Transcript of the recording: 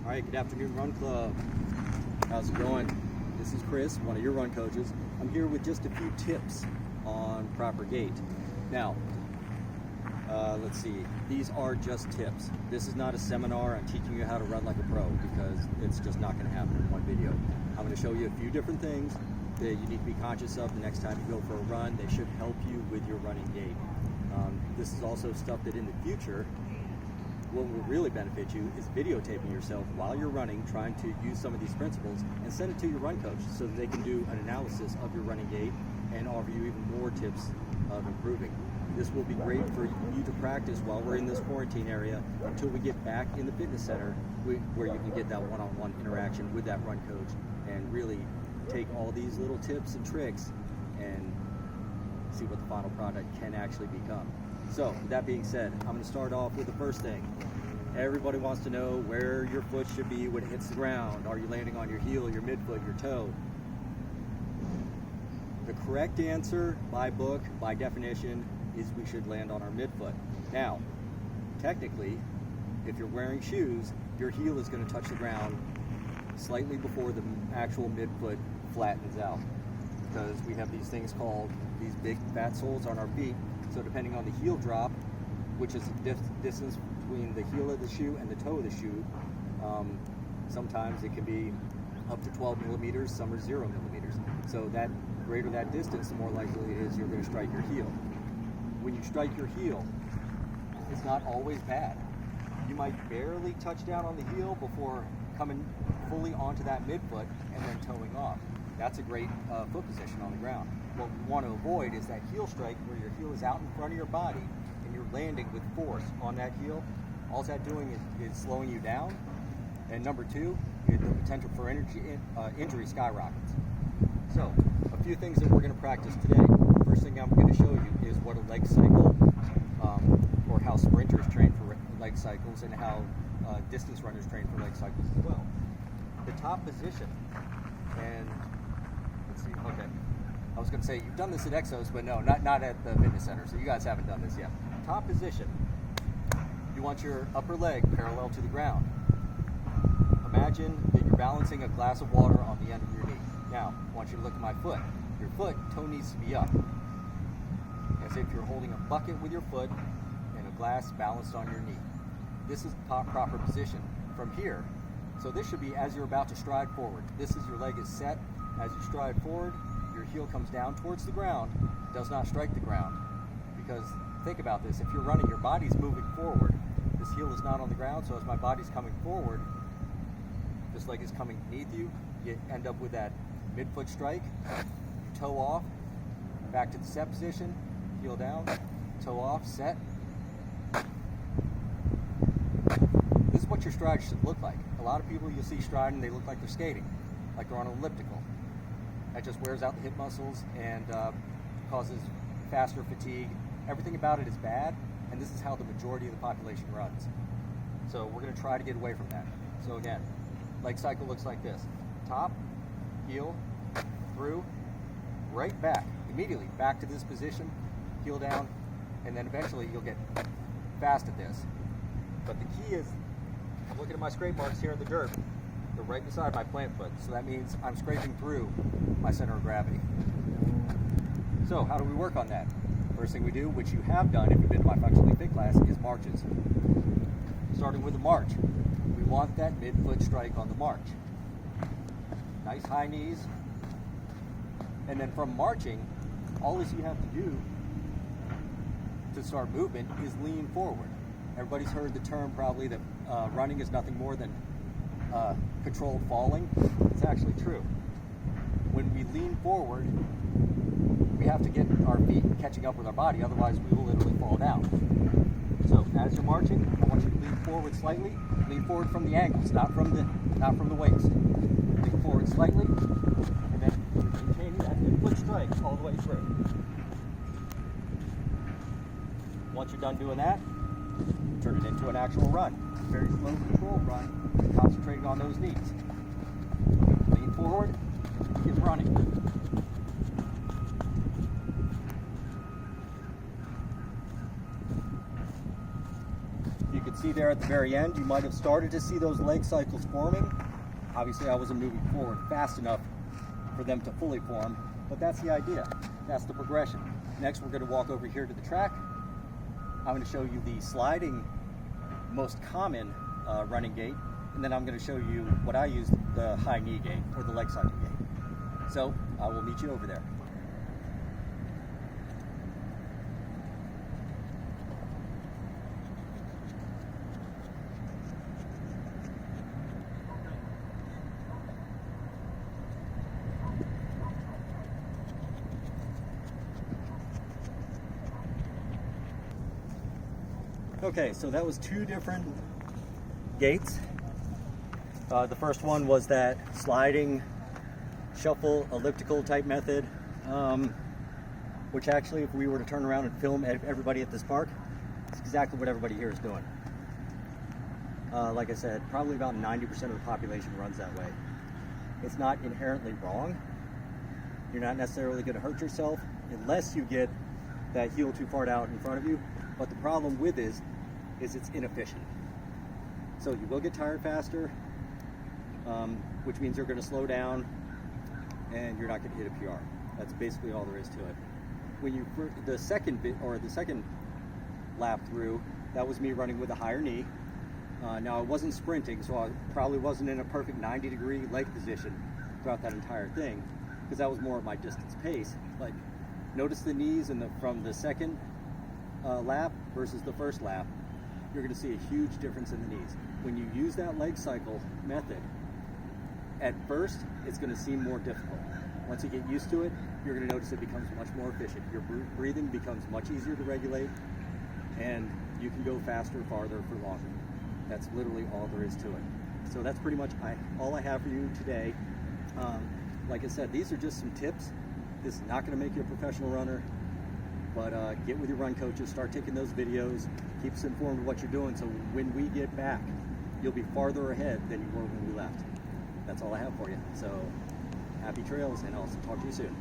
All right, good afternoon, Run Club. How's it going? This is Chris, one of your run coaches. I'm here with just a few tips on proper gait. Now, let's see. These are just tips. This is not a seminar on teaching you how to run like a pro, because it's just not going to happen in one video. I'm going to show you a few different things that you need to be conscious of the next time you go for a run. They should help you with your running gait. This is also stuff that in the future, what will really benefit you is videotaping yourself while you're running, trying to use some of these principles, and send it to your run coach so that they can do an analysis of your running gait and offer you even more tips of improving. This will be great for you to practice while we're in this quarantine area until we get back in the fitness center, where you can get that one-on-one interaction with that run coach and really take all these little tips and tricks and see what the final product can actually become. So, with that being said, I'm going to start off with the first thing. Everybody wants to know where your foot should be when it hits the ground. Are you landing on your heel, your midfoot, your toe? The correct answer, by book, by definition, is we should land on our midfoot. Now, technically, if you're wearing shoes, your heel is going to touch the ground slightly before the actual midfoot flattens out, because we have these things called these big fat soles on our feet. So depending on the heel drop, which is the distance between the heel of the shoe and the toe of the shoe, sometimes it can be up to 12 millimeters, some are 0 millimeters. So that greater that distance, the more likely it is you're going to strike your heel. When you strike your heel, it's not always bad. You might barely touch down on the heel before coming fully onto that midfoot and then toeing off. That's a great foot position on the ground. What we want to avoid is that heel strike where your heel is out in front of your body and you're landing with force on that heel. All that's doing is slowing you down. And number two, the potential for injury skyrockets. So, a few things that we're going to practice today. First thing I'm going to show you is what a leg cycle, or how sprinters train for leg cycles, and how distance runners train for leg cycles as well. The top position, and let's see, okay. I was going to say, you've done this at Exos, but no, not at the fitness center, so you guys haven't done this yet. Top position, you want your upper leg parallel to the ground. Imagine that you're balancing a glass of water on the end of your knee. Now, I want you to look at my foot. Your foot, toe needs to be up, as if you're holding a bucket with your foot and a glass balanced on your knee. This is the proper position. From here, so this should be as you're about to stride forward. This is your leg is set. As you stride forward, your heel comes down towards the ground, does not strike the ground. Because think about this, if you're running, your body's moving forward. This heel is not on the ground, so as my body's coming forward, this leg is coming beneath you. You end up with that midfoot strike. You toe off, back to the set position, heel down, toe off, set. This is what your stride should look like. A lot of people you'll see striding, they look like they're skating, like they're on an elliptical. That just wears out the hip muscles and causes faster fatigue. Everything about it is bad, and this is how the majority of the population runs. So we're going to try to get away from that. So again, leg cycle looks like this. Top, heel, through, right back. Immediately back to this position, heel down, and then eventually you'll get fast at this. But the key is, I'm looking at my scrape marks here in the dirt. They're right beside my plant foot, so that means I'm scraping through my center of gravity. So how do we work on that? First thing we do, which you have done if you've been to my functionally fit class, is marches. Starting with the march, we want that midfoot strike on the march. Nice high knees, and then from marching, all this you have to do to start movement is lean forward. Everybody's heard the term probably that running is nothing more than controlled falling. It's actually true. When we lean forward, we have to get our feet catching up with our body, otherwise we will literally fall down. So as you're marching, I want you to lean forward slightly. Lean forward from the ankles, not from the waist. Lean forward slightly, and then maintain that midfoot strike all the way through. Once you're done doing that, turn it into an actual run. Very slow, controlled run, concentrating on those knees. Lean forward, keep running. You can see see there at the very end, you might have started to see those leg cycles forming. Obviously I wasn't moving forward fast enough for them to fully form, but that's the idea. That's the progression. Next, we're going to walk over here to the track. I'm going to show you the sliding, most common running gait, and then I'm going to show you what I use, the high knee gait or the leg cycle gait. So I will meet you over there. Okay, so that was two different gaits. The first one was that sliding, shuffle, elliptical type method, which actually, if we were to turn around and film everybody at this park, it's exactly what everybody here is doing. Like I said, probably about 90% of the population runs that way. It's not inherently wrong. You're not necessarily going to hurt yourself unless you get that heel too far out in front of you. But the problem with is it's inefficient. So you will get tired faster, which means you're going to slow down and you're not going to hit a PR. That's basically all there is to it. When you the second lap through, that was me running with a higher knee. Now I wasn't sprinting, so I probably wasn't in a perfect 90-degree leg position throughout that entire thing, because that was more of my distance pace. But notice the knees from the second lap versus the first lap. You're going to see a huge difference in the knees. When you use that leg cycle method, at first it's going to seem more difficult. Once you get used to it, you're going to notice it becomes much more efficient. Your breathing becomes much easier to regulate, and you can go faster, farther, for longer. That's literally all there is to it. So that's pretty much all I have for you today. Like I said, these are just some tips. This is not going to make you a professional runner, but get with your run coaches, start taking those videos, keep us informed of what you're doing, so when we get back, you'll be farther ahead than you were when we left. That's all I have for you. So happy trails, and I'll talk to you soon.